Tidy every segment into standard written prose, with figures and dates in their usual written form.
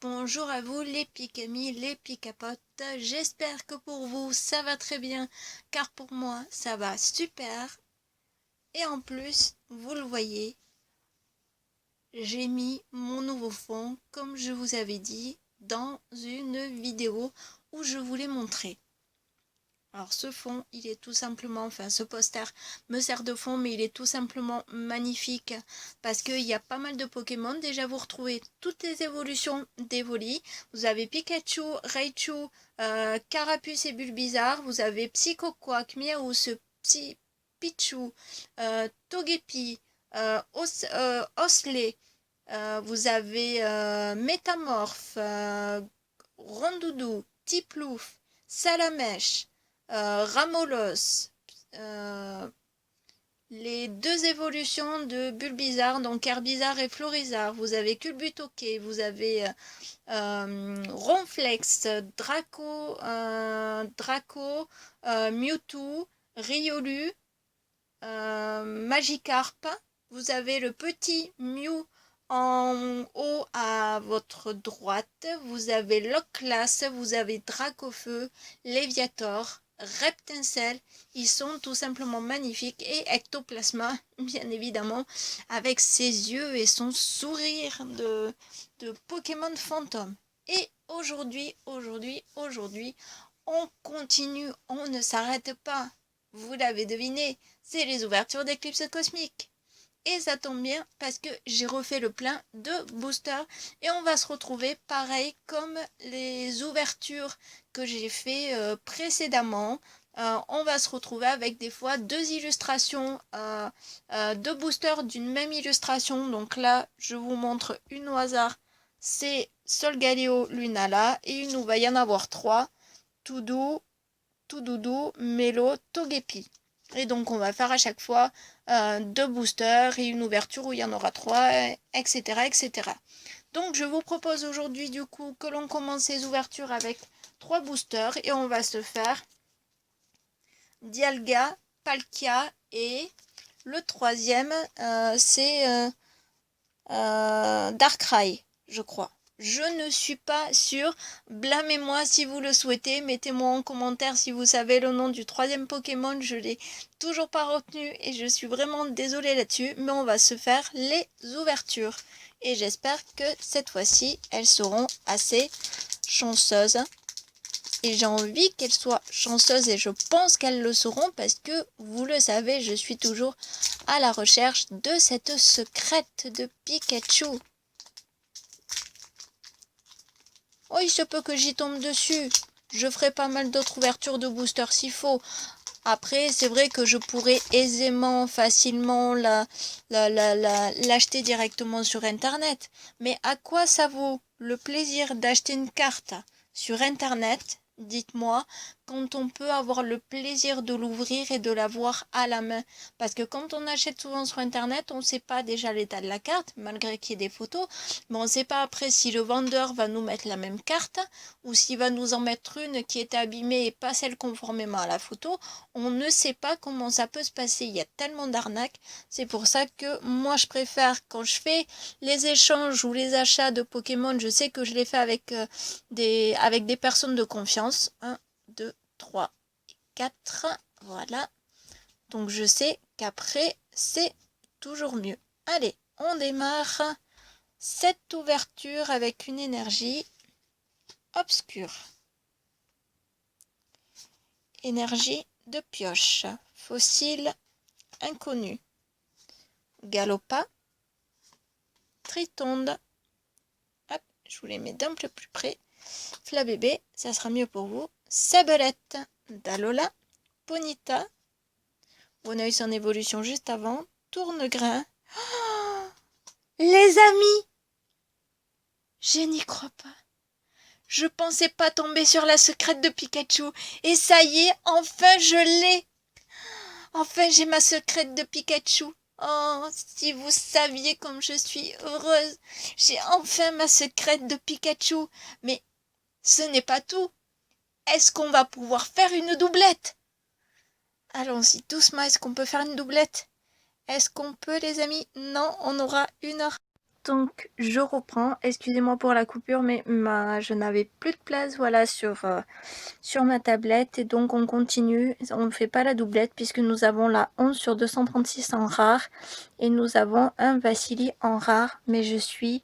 bonjour à vous les picamis, les picapotes. J'espère que pour vous ça va très bien, car pour moi ça va super. Et en plus, vous le voyez, j'ai mis mon nouveau fond, comme je vous avais dit, dans une vidéo où je voulais montrer. Alors ce fond, il est tout simplement, enfin ce poster me sert de fond, mais il est tout simplement magnifique parce qu'il y a pas mal de Pokémon. Déjà vous retrouvez toutes les évolutions d'Evoli. Vous avez Pikachu, Raichu, Carapuce et Bulbizarre. Vous avez Psychoquack, Miaous, Pichu, Togepi, Osley. Vous avez Métamorphe, Rondoudou, Tiplouf, Salamèche, Ramolos, les deux évolutions de Bulbizarre, donc Herbizarre et Florizarre. Vous avez Culbutoquet, vous avez Ronflex, Draco, Mewtwo, Riolu, Magikarp. Vous avez le petit Mew en haut à votre droite. Vous avez Locklas, vous avez Dracofeu, Léviator, Reptincelle. Ils sont tout simplement magnifiques. Et Ectoplasma, bien évidemment, avec ses yeux et son sourire de Pokémon fantôme. Et aujourd'hui, on continue, on ne s'arrête pas. Vous l'avez deviné, c'est les ouvertures d'éclipse cosmique. Et ça tombe bien parce que j'ai refait le plein de boosters et on va se retrouver pareil comme les ouvertures que j'ai fait précédemment. On va se retrouver avec des fois deux illustrations de boosters d'une même illustration. Donc là, je vous montre une au hasard. C'est Solgaleo Lunala et une où va y en avoir trois. Toudoudou, Mélo, Togepi. Et donc on va faire à chaque fois deux boosters et une ouverture où il y en aura trois, etc. etc. Donc je vous propose aujourd'hui du coup que l'on commence ces ouvertures avec trois boosters et on va se faire Dialga, Palkia et le troisième c'est Darkrai, je crois. Je ne suis pas sûre. Blâmez-moi si vous le souhaitez. Mettez-moi en commentaire si vous savez le nom du troisième Pokémon. Je l'ai toujours pas retenu et je suis vraiment désolée là-dessus. Mais on va se faire les ouvertures. Et j'espère que cette fois-ci, elles seront assez chanceuses. Et j'ai envie qu'elles soient chanceuses et je pense qu'elles le seront parce que, vous le savez, je suis toujours à la recherche de cette secrète de Pikachu. Oh, il se peut que j'y tombe dessus. Je ferai pas mal d'autres ouvertures de booster s'il faut. Après, c'est vrai que je pourrais aisément, facilement l'acheter directement sur Internet. Mais à quoi ça vaut le plaisir d'acheter une carte sur Internet, dites-moi, quand on peut avoir le plaisir de l'ouvrir et de la voir à la main? Parce que quand on achète souvent sur Internet, on ne sait pas déjà l'état de la carte, malgré qu'il y ait des photos. Mais on ne sait pas après si le vendeur va nous mettre la même carte ou s'il va nous en mettre une qui est abîmée et pas celle conformément à la photo. On ne sait pas comment ça peut se passer. Il y a tellement d'arnaques. C'est pour ça que moi, je préfère quand je fais les échanges ou les achats de Pokémon, je sais que je les fais avec des personnes de confiance. 1, 2, 3, 4. Voilà. Donc, je sais qu'après, c'est toujours mieux. Allez, on démarre cette ouverture avec une énergie obscure. Énergie de pioche. Fossile inconnu. Galopa. Tritonde. Hop, je vous les mets d'un peu plus près. Flabébé, ça sera mieux pour vous. Sablette. Dalola. Ponita. On a eu son évolution juste avant. Tournegrain. Oh, les amis, je n'y crois pas. Je pensais pas tomber sur la secrète de Pikachu. Et ça y est, enfin je l'ai. Enfin j'ai ma secrète de Pikachu. Oh, si vous saviez comme je suis heureuse. J'ai enfin ma secrète de Pikachu. Mais ce n'est pas tout. Est-ce qu'on va pouvoir faire une doublette? Allons-y doucement, est-ce qu'on peut faire une doublette? Est-ce qu'on peut, les amis? Non, on aura une heure. Donc je reprends, excusez-moi pour la coupure, mais je n'avais plus de place, voilà, sur ma tablette, et donc on continue, on ne fait pas la doublette puisque nous avons la 11 sur 236 en rare et nous avons un Vassili en rare, mais je suis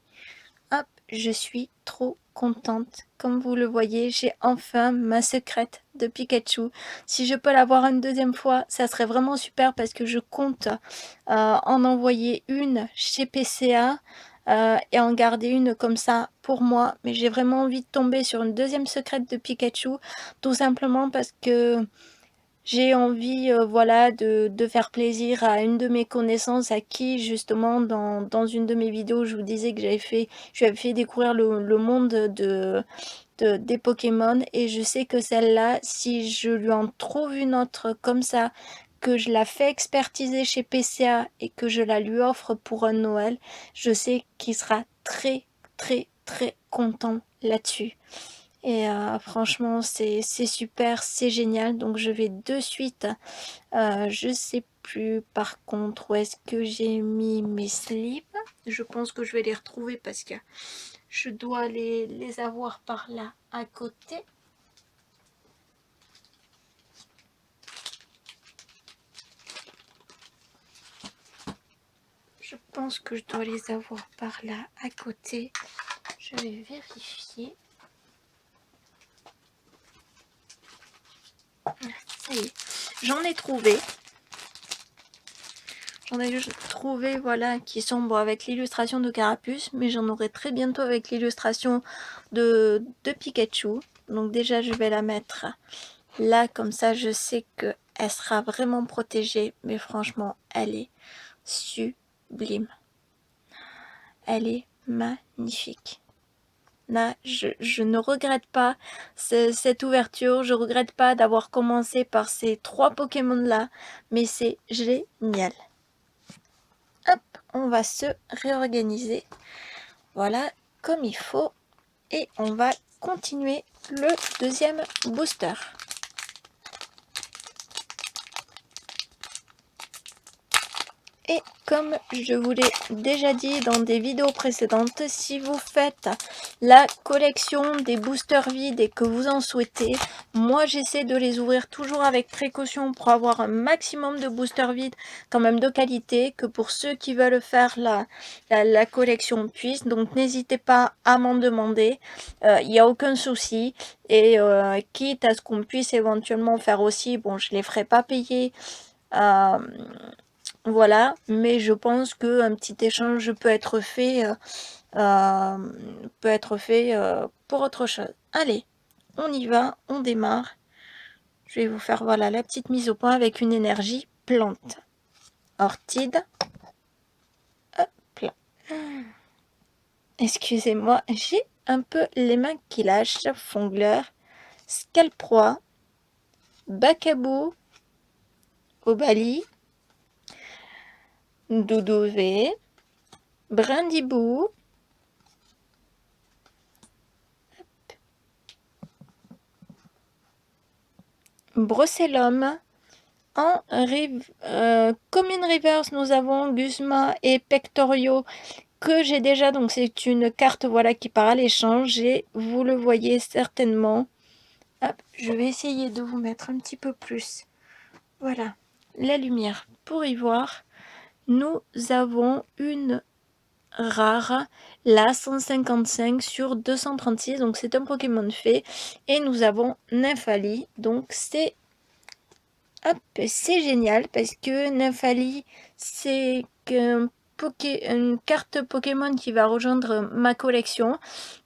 trop contente. Comme vous le voyez, j'ai enfin ma secrète de Pikachu. Si je peux l'avoir une deuxième fois, ça serait vraiment super parce que je compte en envoyer une chez PCA et en garder une comme ça pour moi. Mais j'ai vraiment envie de tomber sur une deuxième secrète de Pikachu, tout simplement parce que j'ai envie, voilà, de faire plaisir à une de mes connaissances à qui justement dans une de mes vidéos je vous disais que je lui avais fait découvrir le monde des Pokémon, et je sais que celle-là, si je lui en trouve une autre comme ça, que je la fais expertiser chez PCA et que je la lui offre pour un Noël, je sais qu'il sera très très très content là-dessus. Et franchement, c'est super, c'est génial. Donc je vais de suite, je sais plus par contre où est-ce que j'ai mis mes slips. Je pense que je vais les retrouver parce que je dois les avoir par là à côté. Je pense que je dois les avoir par là à côté. Je vais vérifier. Ça y est, j'en ai trouvé. J'en ai trouvé, voilà, qui sont bon, avec l'illustration de Carapuce, mais j'en aurai très bientôt avec l'illustration de Pikachu. Donc déjà, je vais la mettre là, comme ça, je sais qu'elle sera vraiment protégée. Mais franchement, elle est sublime. Elle est magnifique. Là, je ne regrette pas cette ouverture. Je regrette pas d'avoir commencé par ces 3 Pokémon-là, mais c'est génial. Hop, on va se réorganiser, voilà, comme il faut, et on va continuer le deuxième booster. Et comme je vous l'ai déjà dit dans des vidéos précédentes, si vous faites la collection des boosters vides et que vous en souhaitez, moi j'essaie de les ouvrir toujours avec précaution pour avoir un maximum de boosters vides quand même de qualité, que pour ceux qui veulent faire la collection puissent. Donc n'hésitez pas à m'en demander, il n'y a aucun souci. Et quitte à ce qu'on puisse éventuellement faire aussi, bon, je ne les ferai pas payer, voilà, mais je pense qu'un petit échange peut être fait, pour autre chose. Allez, on y va, on démarre. Je vais vous faire, voilà, la petite mise au point avec une énergie plante. Orchide. Hop là. Excusez-moi, j'ai un peu les mains qui lâchent. Fongleur. Scalproie. Bacabou. Obali. Doudouvé. Brindibou. Brucellum. En Commune Reverse, nous avons Guzma et Pectorio que j'ai déjà, donc c'est une carte, voilà, qui part à l'échange, et vous le voyez certainement. Hop, je vais essayer de vous mettre un petit peu plus, voilà, la lumière pour y voir. Nous avons une rare, la 155 sur 236, donc c'est un Pokémon fée, et nous avons Nymphali, donc c'est génial parce que Nymphali, c'est une carte Pokémon qui va rejoindre ma collection,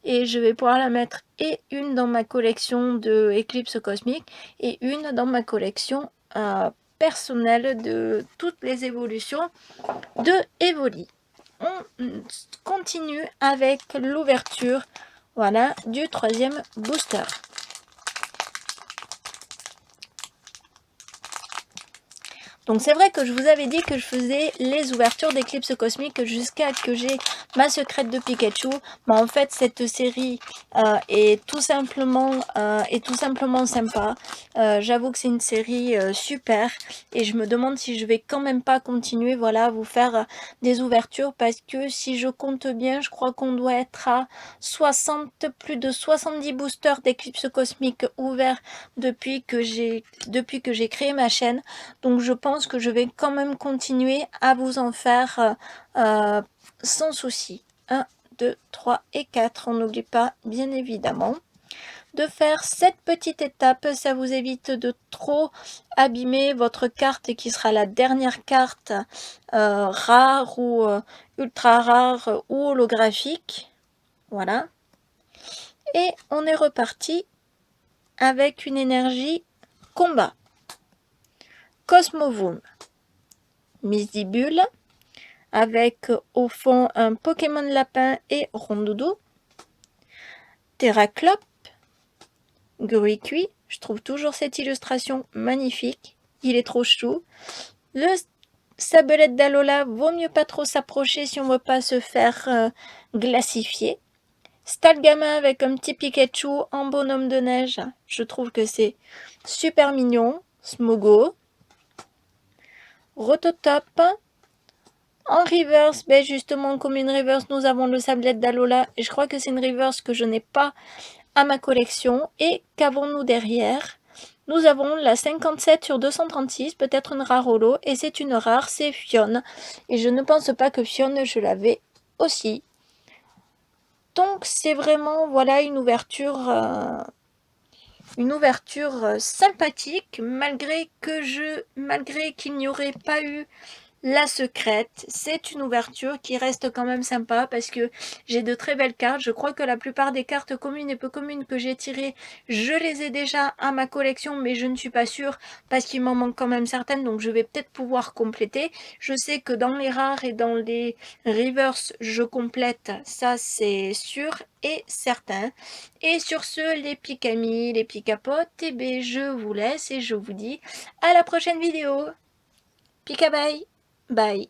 et je vais pouvoir la mettre et une dans ma collection de Éclipse Cosmique et une dans ma collection personnelle de toutes les évolutions de Evoli. On continue avec l'ouverture, voilà, du troisième booster. Donc c'est vrai que je vous avais dit que je faisais les ouvertures d'Éclipse Cosmique jusqu'à que j'ai ma secrète de Pikachu. En fait, cette série est tout simplement sympa. J'avoue que c'est une série super et je me demande si je vais quand même pas continuer, voilà, à vous faire des ouvertures, parce que si je compte bien, je crois qu'on doit être à 60, plus de 70 boosters d'Eclipse Cosmique ouverts depuis que j'ai créé ma chaîne. Donc je pense que je vais quand même continuer à vous en faire sans souci. 1, 2, 3 et 4. On n'oublie pas, bien évidemment, de faire cette petite étape. Ça vous évite de trop abîmer votre carte qui sera la dernière carte rare ou ultra rare ou holographique. Voilà. Et on est reparti avec une énergie combat. Cosmovoom. Misibule. Avec au fond un Pokémon lapin et Rondoudou. Terraclope. Gruicui. Je trouve toujours cette illustration magnifique. Il est trop chou. Le Sablette d'Alola, vaut mieux pas trop s'approcher si on veut pas se faire glacifier. Stalgama avec un petit Pikachu en bonhomme de neige. Je trouve que c'est super mignon. Smogo. Rototop. En reverse, ben justement, comme une reverse, nous avons le Sablette d'Alola. Et je crois que c'est une reverse que je n'ai pas à ma collection. Et qu'avons-nous derrière? Nous avons la 57 sur 236, peut-être une rare holo. Et c'est une rare, c'est Fionne. Et je ne pense pas que Fionne, je l'avais aussi. Donc c'est vraiment, voilà, une ouverture sympathique, malgré qu'il n'y aurait pas eu la secrète. C'est une ouverture qui reste quand même sympa parce que j'ai de très belles cartes. Je crois que la plupart des cartes communes et peu communes que j'ai tirées, je les ai déjà à ma collection, mais je ne suis pas sûre parce qu'il m'en manque quand même certaines, donc je vais peut-être pouvoir compléter. Je sais que dans les rares et dans les reverse, je complète, ça c'est sûr et certain. Et sur ce, les picamis, les picapotes, et bien je vous laisse et je vous dis à la prochaine vidéo. Pika bye. Bye.